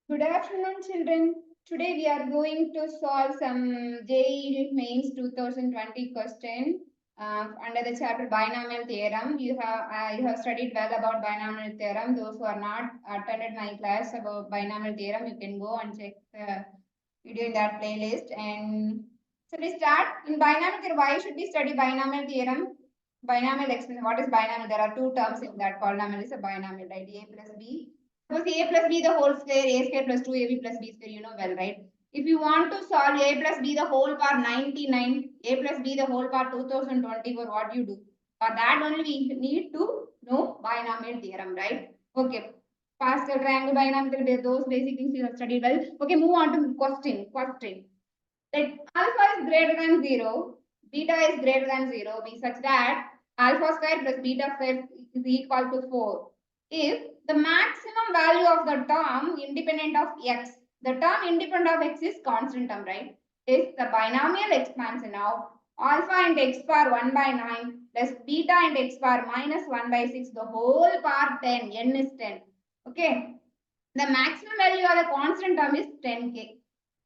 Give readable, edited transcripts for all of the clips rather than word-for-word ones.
Good afternoon, children. Today we are going to solve some JEE Mains 2020 question under the chapter binomial theorem. You have studied well about binomial theorem. Those who are not attended my class about binomial theorem, you can go and check the video in that playlist. And so we start in binomial theorem. Why should we study binomial theorem? Binomial expression. What is binomial? There are two terms in that. Polynomial is a binomial, right? A plus B. Suppose a plus b the whole square, a square plus 2ab plus b square, you know well, right? If you want to solve a plus b the whole power 99, a plus b the whole power 2024, what you do? For that only we need to know binomial theorem, right? Okay. Pascal triangle, binomial, those basic things you have studied well. Okay, move on to question. Let alpha is greater than 0, beta is greater than 0, be such that alpha square plus beta square is equal to 4. If the maximum value of the term independent of x, the term independent of x is constant term, right? Is the binomial expansion of alpha into x power 1 by 9 plus beta into x power minus 1 by 6, the whole power 10, n is 10. Okay. The maximum value of the constant term is 10k.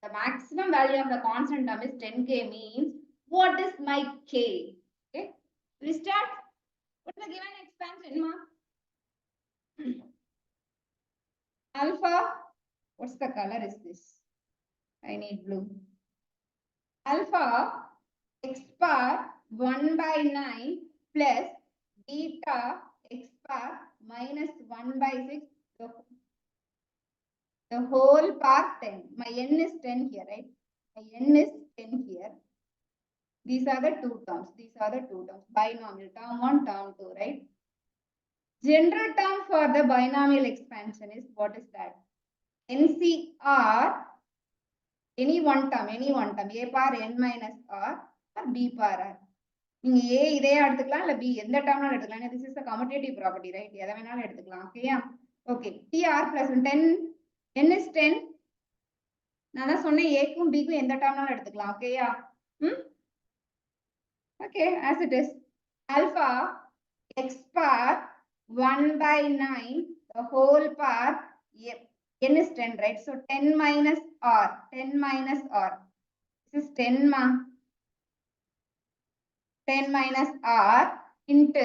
The maximum value of the constant term is 10k means what is my k? Okay. We start. What's the given expansion, ma? Alpha, what's the color is this? I need blue. Alpha x power 1 by 9 plus beta x power minus 1 by 6, the whole power 10. My n is 10 here, right? My n is 10 here. These are the two terms. Binomial, term 1, term 2, right? General term for the binomial expansion is, what is that? NCR, any one term, a power n minus r or b power r. நீங்க a இதே எடுத்துக்கலாம் இல்ல b எந்த டேர்ம்னாலும் எடுத்துக்கலாம். This is a commutative property, right? எதை வேணாலும் எடுத்துக்கலாம். ஓகேயா? Okay. tr plus 10, n is 10. நான் தான் சொன்னேன் a க்கும் b க்கும் எந்த டேர்ம்னாலும் எடுத்துக்கலாம். ஓகேயா? Okay, as it is, alpha x power 1 by 9, the whole power n is 10, right? So 10 minus r, 10 minus r. This is 10 ma. 10 minus r into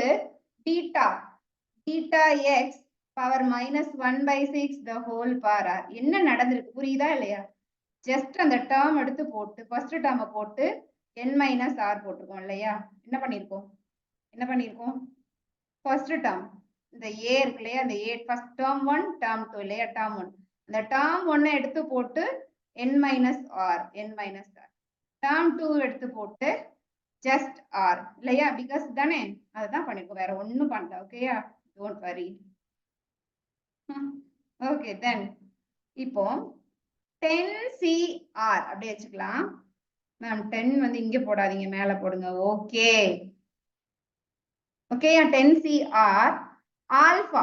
beta x power minus 1 by 6, the whole power r. என்ன நடந்திருக்கு புரியுதா இல்லையா? Just அந்த term எடுத்து போட்டு first term போட்டு n minus r போட்டுருக்கோம் இல்லையா? என்ன பண்ணிருக்கோம்? First term இந்த a இருக்கு இல்லையா? அந்த a first term 1, term 2 இல்லையா? term 1. அந்த term 1 எடுத்து போட்டு n minus r. term 2 எடுத்து போட்டு just r இல்லையா? because தானே அதுதான் பண்ணிருக்கோம், வேற ஒண்ணும் பண்ணல. ஓகேயா? don't worry. okay, then இப்போ 10cr அப்படியே வச்சுக்கலாம். மேம் 10 வந்து இங்க போடாதீங்க, மேல போடுங்க. ஓகே ஓகேயா? 10cr ஆல்பா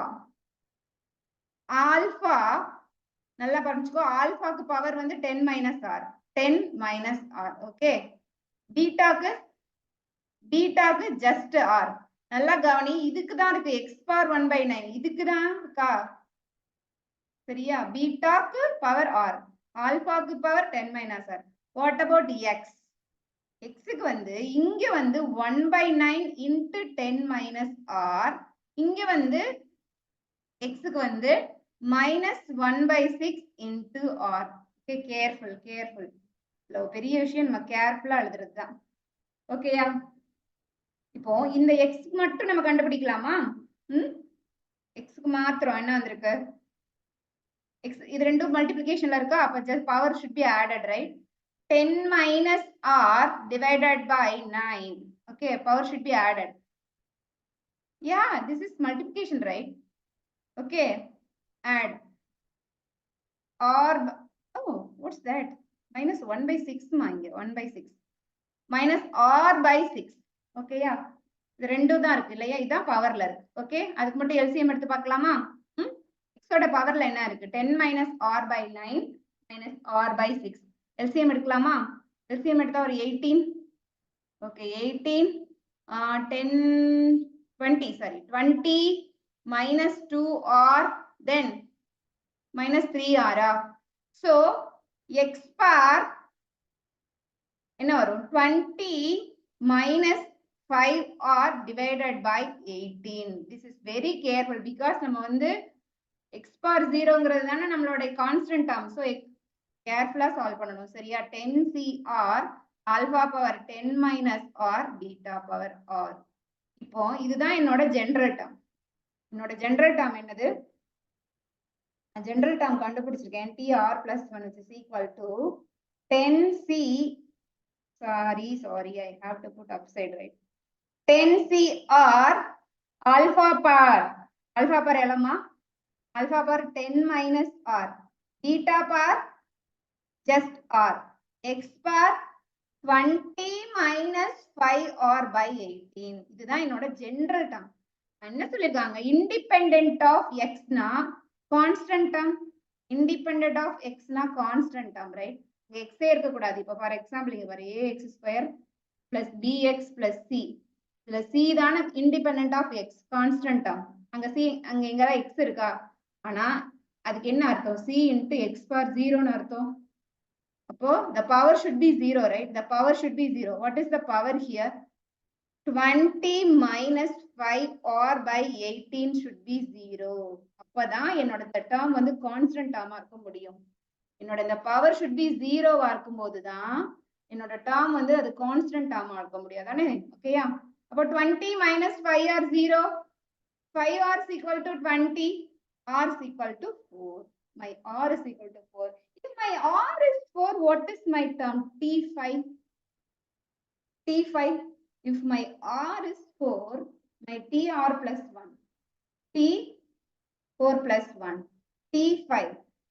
நல்லா படிச்சுக்கோ. ஆல்பாக்கு பவர் வந்து 10 minus r, 10 minus r. Okay. பீட்டாக்கு just r. நல்லா கவனி, இதுக்கு தான் இருக்கு x power 1 by 9, இதுக்கு தான் இருக்கா? சரியா? பீட்டாக்கு பவர் r, ஆல்பாக்கு power 10 minus r. What about x? x க்கு வந்து இங்க வந்து 1 by 9 into 10 minus r, இங்க வந்து x க்கு வந்து minus 1 by 6 into r. Okay, careful. பெரிய விஷயம் நம்ம கேர்ஃபுல்லா எழுதுறது தான். ஓகேயா? இப்போ இந்த x மட்டும் நம்ம கண்டுபிடிக்கலாமா? x க்கு மாத்திரம் என்ன வந்திருக்கு? x இது ரெண்டும் மல்டிப்ளிகேஷன்ல இருக்கா? அப்ப just power should be added, right? 10 minus r divided by 9. Okay, power should be added. Yeah, this is multiplication, right? Okay, add r. Oh, what's that? Minus 1 by 6 ma inga 1 by 6 minus r by 6. Okay, yeah, இது ரெண்டும் தான் இருக்கு இல்லையா? இதான் பவர்ல இருக்கு. Okay, அதுக்கு மட்டும் LCM எடுத்து பார்க்கலாமா? x ஓட பவர்ல என்ன இருக்கு? 10 minus r by 9 minus r by 6. LCM எடுக்கலாமா? LCM எடுத்தா ஒரு 18. Okay, 18 10 20, sorry, 20 minus 2r, then minus 3r. So x bar என்ன வரும் 20 minus 5 or divided by 18. This is very careful because நம்ம வந்து x bar 0ங்கிறது தானே நம்மளோட கான்ஸ்டன்ட் டேர்ம். ஸோ கேர்ஃபுல்லா சால்வ் பண்ணணும் சரியா. 10c or alpha power 10 minus or beta power r. இப்போ இதுதான் என்னோட ஜெனரல் டேர்ம். என்னோட ஜெனரல் டேர்ம் என்னது? ஜெனரல் டேர்ம் கண்டுபிடிச்சிருக்கேன். tr plus 1 which is equal to 10c. Sorry, I have to put upside right. 10c or alpha power. Alpha power எலமா? Alpha power 10 minus r. Beta power just r. X bar 20 minus 5 or by 18. இதுதான் என்னோட general term. என்ன சொல்லிருக்காங்க? Independent of எக்ஸ்னா constant term. Independent of எக்ஸ்னா constant term right. எக்ஸே இருக்கக்கூடாது. இப்போ for example இங்க பாரு ax square plus bx plus c. இதுல c தானே independent of x constant term. அங்க c அங்க எங்கதான் எக்ஸ் இருக்கா? ஆனா அதுக்கு என்ன அர்த்தம்? c இன்டு எக்ஸ் பார் 0ன்னு அர்த்தம். அப்போ the power should be 0 right. The power should be 0. What is the power here? 20 minus 5 or by 18 should be 0. அப்பதான் என்னோட டேர்ம் வந்து கான்ஸ்டன்ட் டேர்மா இருக்க முடியும். என்னோட இந்த பவர் should be 0வா இருக்கும்போது தான் என்னோட டேர்ம் வந்து அது கான்ஸ்டன்ட் டேர்மா இருக்க முடியும் தானே. ஓகேயா? அப்போ 20 minus 5 are 0. 5 r is equal to 20. R is equal to 4. My R is equal to 4. If my R is 4, what is my term? T5. T5. If my R is 4, my TR plus 1. T4 plus 1. T5.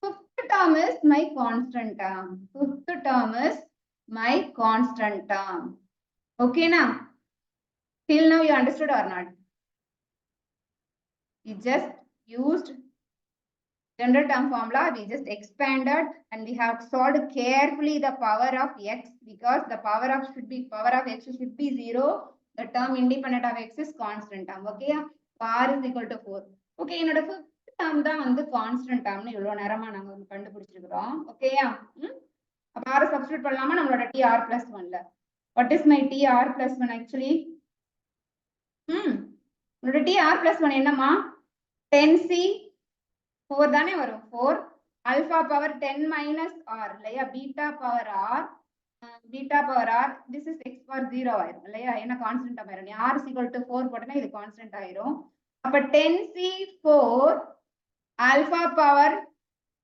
Fifth term is my constant term. Fifth term is my constant term. Okay now? Till now you understood or not? We just used general term formula. We just expanded and we have solved carefully the power of x because the power of x should be 0. The term independent of x is constant term. Okay? R is equal to 4. Okay, என்னோட fifth term தான் வந்து constant term இவ்வளவு நேரமா நாங்க வந்து கண்டுபிடிச்சிருக்கிறோம். ஓகேயா? அப்ப R substitute பண்ணலாமா நம்மளோட tr plus 1ல? What is my tr plus 1 actually? நம்மளோட tr plus 1 என்னமா? 10c 4 தானே வரும். 4 alpha power 10 minus r இல்லையா? beta power r. Beta power r. This is x power 0 ஆயிரும் இல்லையா? என்ன கான்ஸ்டன்ட் ஆயிரும். r is equal to 4 போட்டனா இது கான்ஸ்டன்ட் ஆயிரும். அப்ப 10c 4 alpha power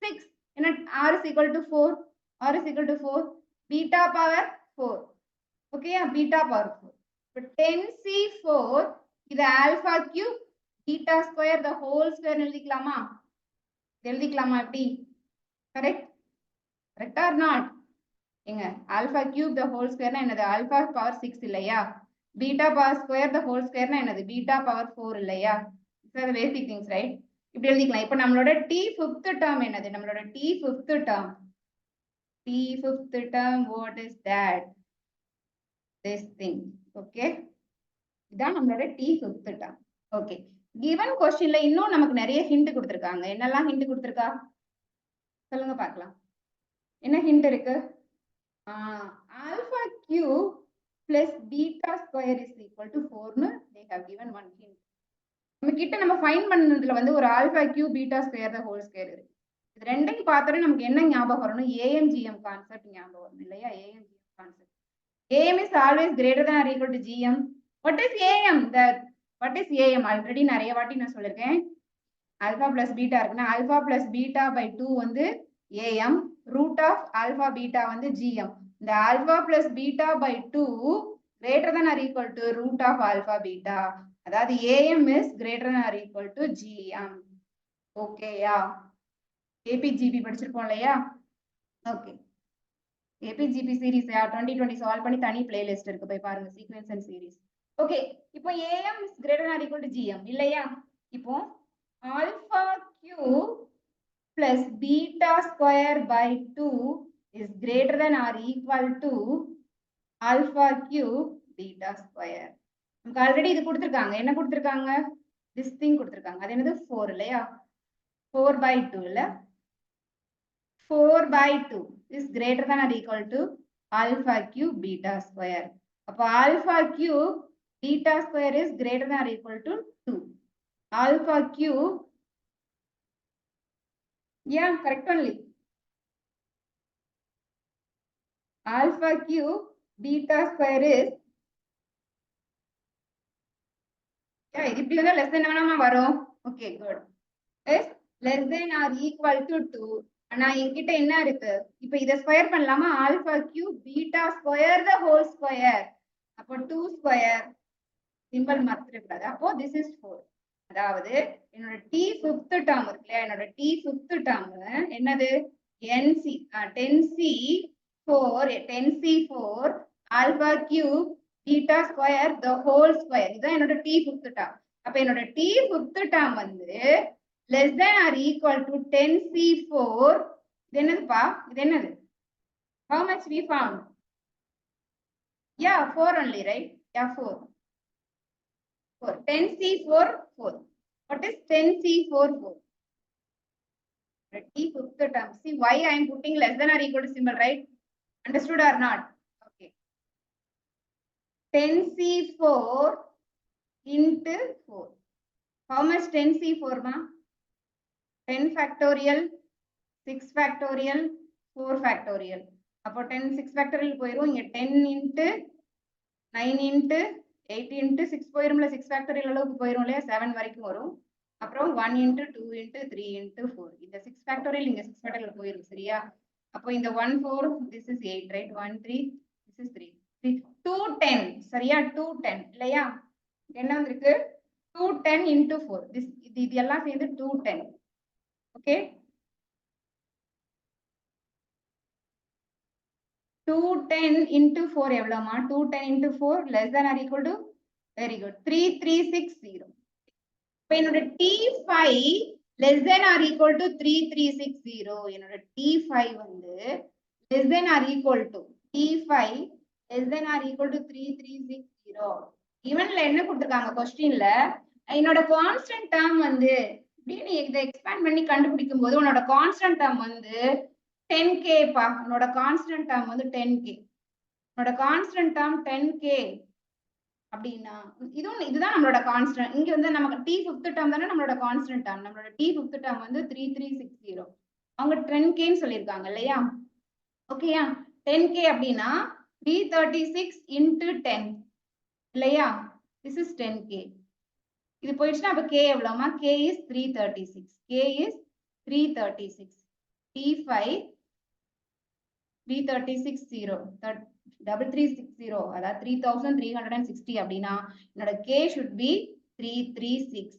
6 என்ன r is equal to 4. R is equal to 4. Beta power 4. ஓகேயா? beta power 4. இப்ப 10c 4 இது alpha cube beta square the whole square எழுதிக்கலாமா? எழுதிக்கலாமா எப்படி? கரெக்ட்? Correct R not? எங்க alpha cube the whole square னா என்னது? alpha power 6 இல்லையா? beta power square the whole square னா என்னது? beta power 4 இல்லையா? These are the basic things, right? இப்படி எழுதிக்கலாம். இப்போ நம்மளோட t fifth term என்னது? நம்மளோட t fifth term. T fifth term, what is that? This thing. Okay? இதான் நம்மளோட t fifth term. Okay. Given questionல இன்னும் நமக்கு நிறைய hint கொடுத்திருக்காங்க. என்னெல்லாம் hint கொடுத்திருக்கா? சொல்லுங்க பார்க்கலாம். என்ன hint இருக்கு? Alpha cube plus beta square is equal to 4 னு they have given one hint. நம்ம கிட்ட நம்ம ஃபைண்ட் பண்ணதுல வந்து ஒரு alpha cube beta square the whole square இருக்கு. இது ரெண்டையும் பார்த்தோம்னா நமக்கு என்ன ஞாபகம் வரணும்? AMGM கான்செப்ட் ஞாபகம் வரும் இல்லையா? AMGM concept. AM is always greater than or equal to GM. What is AM? What is AM? Already நிறைய வாட்டி நான் சொல்லிருக்கேன். ஆல்பா பிளஸ் பீட்டா இருக்குன்னா ஆல்பா பிளஸ் பீட்டா பை 2 வந்து AM, root of alpha beta வந்து GM. இந்த alpha plus beta by 2 greater than or equal to root of alpha beta. அதாவது AM is greater than or equal to GM. ஓகேயா? APGP படிச்சிருப்போம் இல்லையா? Okay. APGP series 2020 solve பண்ணி தனி playlist இருக்கு, போய் பாருங்க. Sequence and series. ஓகே, இப்போ AM is greater than or equal to GM இல்லையா? இப்போ alpha cube plus beta square by 2 is greater than or equal to alpha cube beta square. நமக்கு already இது கொடுத்திருக்காங்க. என்ன கொடுத்திருக்காங்க? this thing கொடுத்திருக்காங்க. அது என்னது? 4 இல்லையா? 4 by 2 இல்ல? 4 by 2 is greater than or equal to alpha cube beta square. அப்போ alpha cube beta square is greater than or equal to 2. Alpha cube, yeah, correct only. Alpha cube beta square is, yeah, இப்படி வந்தா less than என்னமா வரும்? Okay, good. Is less than or equal to 2. ஆனா என்கிட்ட என்ன இருக்கு? இப்ப இத ஸ்கொயர் பண்ணலாமா? Alpha cube beta square the whole square. அப்போ 2 ஸ்கொயர் சிம்பிள் மறந்துடக்கூடாது. அப்போ this is 4. அதாவது என்னோட t ஃபிஃப்த் டேர்ம் இருக்கு இல்லையா, என்னோட t ஃபிஃப்த் டேர்ம் என்னது?10c4 alpha cube beta square the whole square. இதுதான் என்னோட t ஃபிஃப்த் டேர்ம். அப்ப என்னோட t ஃபிஃப்த் டேர்ம் வந்து less than or equal to 10c4. இது என்னதுப்பா? இது என்னது? How much we found? Yeah, 4 only, right? Yeah, 4. 10c4, 4. What is 10c4, 4? The t fifth term. See why I am putting less than or equal to symbol, right? Understood or not? Okay. 10c4 into 4. How much 10c4, ma? 10 factorial, 6 factorial, 4 factorial. அப்போ 10 6 factorial போயிரும். இங்க 10 into 9 into 8 into 6 போயிரும்ல, 6 factorial அளவுக்கு போயிரும் இல்லையா, 7 வரைக்கும் வரும். அப்புறம் 1 into 2 into 3 into 4. இந்த 6 factorial இங்க 6 factorial போயிரும், சரியா? அப்போ இந்த 1 4, this is 8, right? 1 3, this is 3. 2 10, சரியா? 2 10 இல்லையா? என்ன வந்திருக்கு? 2 10 into 4. இது எல்லாம் சேர்ந்து 2 10. Okay, 210 into 4 எவ்வளவுமா? 210 into 4 less than or equal to, very good, 3360. இப்போ என்னோட T5 less than or equal to 3360. என்னோட T5 வந்து less than or equal to, T5 less than or equal to 3360. ஈவன்ல என்ன கொடுத்திருக்காங்க क्वेश्चनல, என்னோட கான்ஸ்டன்ட் டேர்ம் வந்து இப்படி நீ இதை எக்ஸ்பேண்ட் பண்ணி கண்டுபிடிக்கும் போது உன்னோட கான்ஸ்டன்ட் டேர்ம் வந்து 10k பா. உன்னோட கான்ஸ்டன்ட் டேர்ம் வந்து 10k. உன்னோட கான்ஸ்டன்ட் டேர்ம் 10k அப்படின்னா இதுதான் நம்மளோட கான்ஸ்டன்ட். இங்க வந்து நமக்கு t ஃபிஃப்த் டேர்ம் தானே நம்மளோட கான்ஸ்டன்ட் டேர்ம். நம்மளோட t ஃபிஃப்த் டேர்ம் வந்து 3360. அவங்க 10k ன்னு சொல்லிருக்காங்க இல்லையா? ஓகேயா? 10k அப்படின்னா 336 into 10 இல்லையா? this is 10k. இது போயிடுச்சுன்னா அப்ப k எவ்வளவுமா? k is 336. k is 336. T5 3360, 3360, அதாவது 3360 அப்படின்னா என்னோட k should be 336.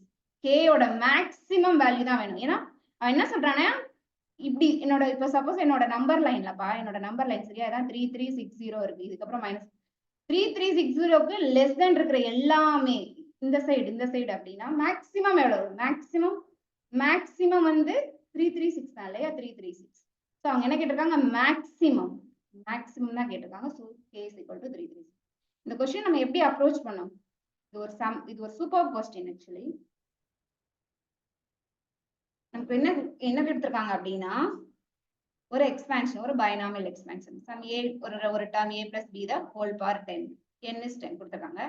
k ஓட மேக்ஸிமம் வேல்யூ தான் வேணும். ஏன்னா அவன் என்ன சொல்றானே, இப்படி என்னோட இப்ப சப்போஸ் என்னோட நம்பர் லைன்லப்பா, என்னோட நம்பர் லைன் சரியா, அதான் 3360 இருக்கு. இதுக்கப்புறம் மைனஸ் 3360க்கு லெஸ் தென் இருக்கிற எல்லாமே இந்த சைடு அப்படின்னா மேக்ஸிமம் எவ்வளவு? மேக்ஸிமம் வந்து 336 தான் இல்லையா? 336. ஸோ அவங்க என்ன கேட்டிருக்காங்க? மேக்ஸிமம் தான் கேட்டிருக்காங்க. So k is equal to 336. இந்த கொஸ்டின் நம்ம எப்படி அப்ரோச் பண்ணோம்? இது ஒரு சூப்பர் கொஸ்டின் ஆக்சுவலி. நமக்கு என்ன கொடுத்திருக்காங்க அப்படின்னா, ஒரு எக்ஸ்பான்ஷன், ஒரு பைனாமியல் எக்ஸ்பான்ஷன். சம் a, ஒரு term a plus b the whole power 10, n is 10 கொடுத்திருக்காங்க.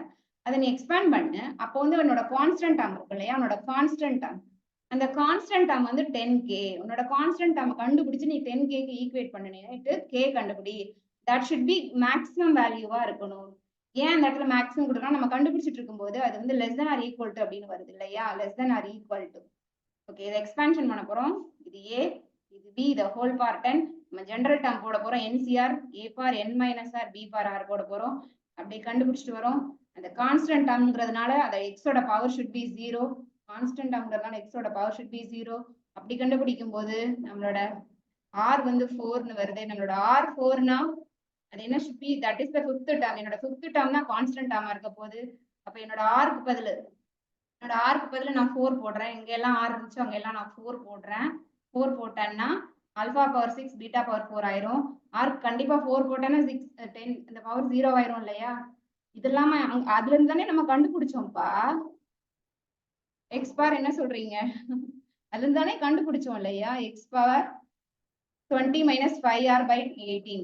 அதை நீ எக்ஸ்பேண்ட் பண்ணு. அப்போ வந்து உன்னோட கான்ஸ்டன்ட் டேர்ம் இருக்கு இல்லையா, உன்னோட கான்ஸ்டன்ட் டேர்ம், அந்த கான்ஸ்டன்ட் டேர்ம் வந்து 10k. உன்னோட கான்ஸ்டன்ட் டேர்ம் கண்டுபிடிச்சு நீ 10k க்கு ஈக்குவேட் பண்ணிட்டு k கண்டுபிடி. தட் ஷுட் பி மேக்ஸிமம் வேல்யூவா இருக்கணும். ஏன் அந்த இடத்துல மேக்ஸிமம் கொடுக்கணும்? நம்ம கண்டுபிடிச்சிட்டு இருக்கும்போது அது வந்து less than or equal to அப்படின்னு வருது இல்லையா? Less than or equal to. Okay, இதை எக்ஸ்பான்ஷன் பண்ண போறோம். இது a, இது b the whole power 10. நம்ம ஜெனரல் டேர்ம் போட போறோம். NCR a power n minus r b power r போட போறோம். அப்படி கண்டுபிடிச்சிட்டு வரோம். அந்த கான்ஸ்டன்ட் டேர்ம்ங்கிறதுனால அந்த x ஓட பவர் should be 0. கான்ஸ்டன்ட் டேர்ம்ங்கிறதுனால x ஓட பவர் should be 0. அப்படி கண்டுபிடிக்கும் போது நம்மளோட r வந்து 4ன்னு வருது. நம்மளோட r 4னா அது என்ன should be, that is the fifth term. என்னோட fifth term தான் கான்ஸ்டன்ட் டேர்மா இருக்க போகுது. அப்ப என்னோட r க்கு பதில் நான் 4 போடுறேன். இங்க எல்லாம் r இருந்துச்சு, அங்க எல்லாம் நான் 4 போடுறேன். 4 போட்டேன்னா ஆல்பா பவர் 6 பீட்டா பவர் 4 ஆயிரும். r கண்டிப்பா 4 போட்டேன்னா 6 10 இந்த பவர் 0 ஆயிரும் இல்லையா? இதெல்லாம் அதுல இருந்து தானே நம்ம கண்டுபிடிச்சோம்ப்பா. x பார் என்ன சொல்றீங்க? அதுல இருந்து தானே கண்டுபிடிச்சோம் இல்லையா? x power. 20 minus 5r by 18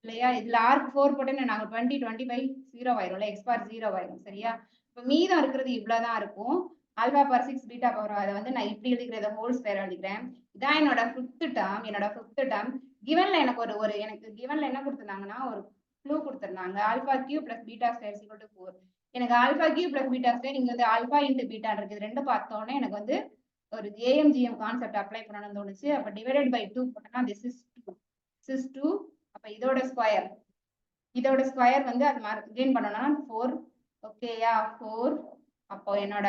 இல்லையா? இதுல r 4 போட்டேன்னா நாங்க 20 25 0 ஆயிரும் x bar 0 ஆயிரும் சரியா? இப்ப மீதம் இருக்கிறது இவ்வளவுதான் இருக்கும். ஆல்பா பவர் 6 பீட்டா பவர் அதை வந்து நான் இப்படி எழுதிக்கிறத ஹோல் ஸ்கொயர் எழுதிக்கிறேன். இதான் என்னோட ஃபிஃப்த் டேர்ம். கிவன்ல எனக்கு கிவன்ல என்ன கொடுத்திருந்தாங்கன்னா ஒரு க்ளூ கொடுத்திருந்தாங்க. Alpha q plus beta square equal to 4. எனக்கு alpha q plus beta square இங்க வந்து ஆல்பா இன்டு பீட்டா இருக்குது. ரெண்டு பார்த்தோன்னே எனக்கு வந்து ஒரு ஏஎம்ஜிஎம் கான்செப்ட் அப்ளை பண்ணணும்னு தோணுச்சு. அப்ப டிவைடட் பை 2 போட்டோம்னா this is 2. அப்ப இதோட ஸ்கொயர் வந்து அது கெயின் பண்ணணும்னா 4. ஓகேயா 4. அப்போ என்னோட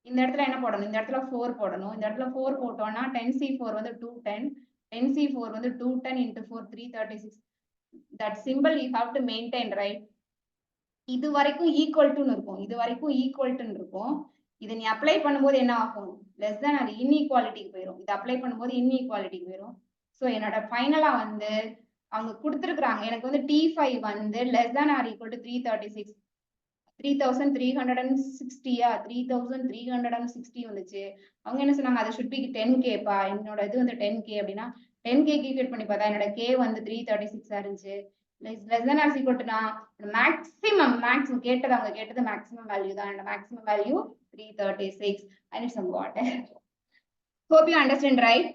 இந்த இடத்துல என்ன போடணும்? இந்த இடத்துல 4 போடணும். இந்த இடத்துல 4 போட்டோம்னா 10c4 வந்து 210. 10c4 வந்து 210 into 4 336. That symbol you have to maintain, right? இது வரைக்கும் ஈக்குவல் டு இருக்கும். இதை நீ அப்ளை பண்ணும்போது என்ன ஆகும்? லெஸ் தேன் அது இன்இக்வாலிட்டிக்கு போயிடும். இதை அப்ளை பண்ணும்போது இன்இக்வாலிட்டிக்கு போயிடும். ஸோ என்னோட ஃபைனலா வந்து அவங்க கொடுத்துருக்குறாங்க. எனக்கு வந்து T5 வந்து less than or equal to 336 3360 வந்துச்சு. அவங்க என்ன சொன்னாங்க? அது ஷுட் பி 10K பா. என்னோட இது வந்து 10K அப்படின்னா 10K ஈக்குவேட் பண்ணி பார்த்தா என்னோட K வந்து 336 இருந்துச்சு. less than or equal to maximum கேட்டது அவங்க கேட்டது maximum value தான். and maximum value 336. I need some water. Hope you understand, right?